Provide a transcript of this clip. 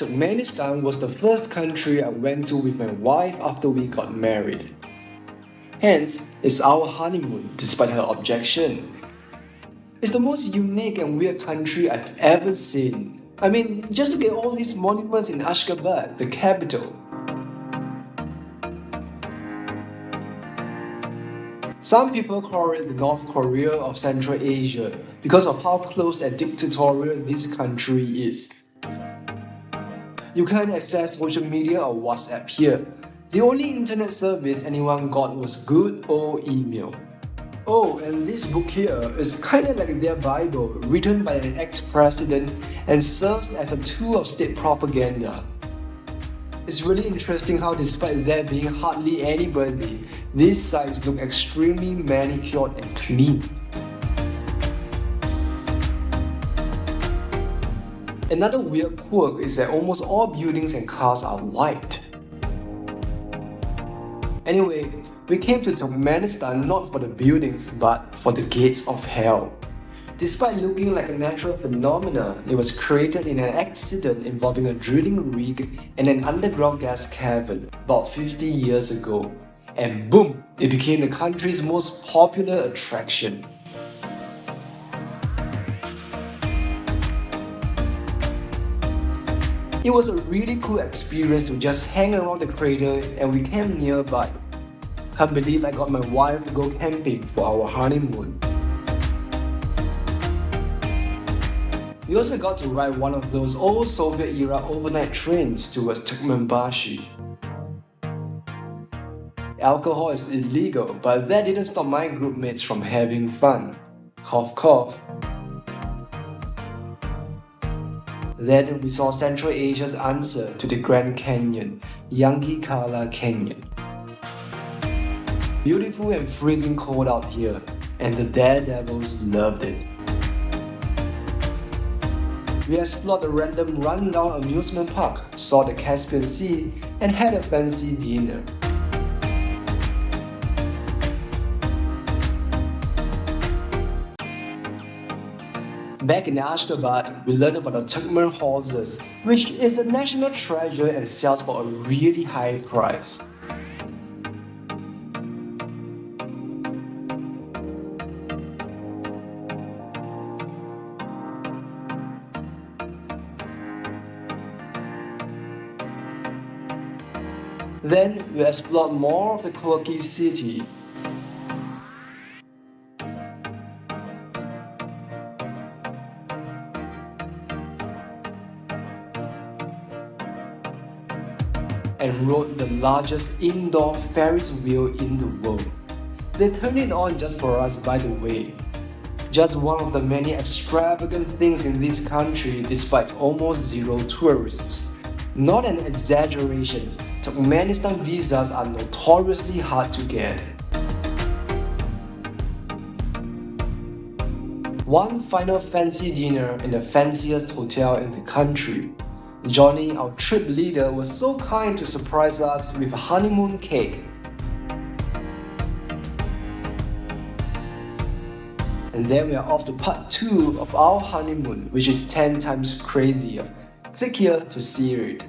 Turkmenistan was the first country I went to with my wife after we got married. Hence, it's our honeymoon despite her objection. It's the most unique and weird country I've ever seen. I mean, just look at all these monuments in Ashgabat, the capital. Some people call it the North Korea of Central Asia because of how close and dictatorial this country is. You can't access social media or WhatsApp here. The only internet service anyone got was good old email. Oh, and this book here is kinda like their Bible, written by an ex-president and serves as a tool of state propaganda. It's really interesting how despite there being hardly anybody, these sites look extremely manicured and clean. Another weird quirk is that almost all buildings and cars are white. Anyway, we came to Turkmenistan not for the buildings but for the gates of hell. Despite looking like a natural phenomenon, it was created in an accident involving a drilling rig and an underground gas cavern about 50 years ago. And boom, it became the country's most popular attraction. It was a really cool experience to just hang around the crater and we camped nearby. Can't believe I got my wife to go camping for our honeymoon. We also got to ride one of those old Soviet-era overnight trains towards Turkmenbashi. Alcohol is illegal, but that didn't stop my group mates from having fun. Cough cough. Then we saw Central Asia's answer to the Grand Canyon, Yangikala Canyon. Beautiful and freezing cold out here, and the daredevils loved it. We explored a random rundown amusement park, saw the Caspian Sea, and had a fancy dinner. Back in Ashgabat, we learned about the Turkmen horses, which is a national treasure and sells for a really high price. Then we explored more of the quirky city. And rode the largest indoor Ferris wheel in the world. They turned it on just for us, by the way. Just one of the many extravagant things in this country despite almost zero tourists. Not an exaggeration, Turkmenistan visas are notoriously hard to get. One final fancy dinner in the fanciest hotel in the country. Johnny, our trip leader, was so kind to surprise us with a honeymoon cake. And then we are off to part 2 of our honeymoon, which is 10 times crazier. Click here to see it.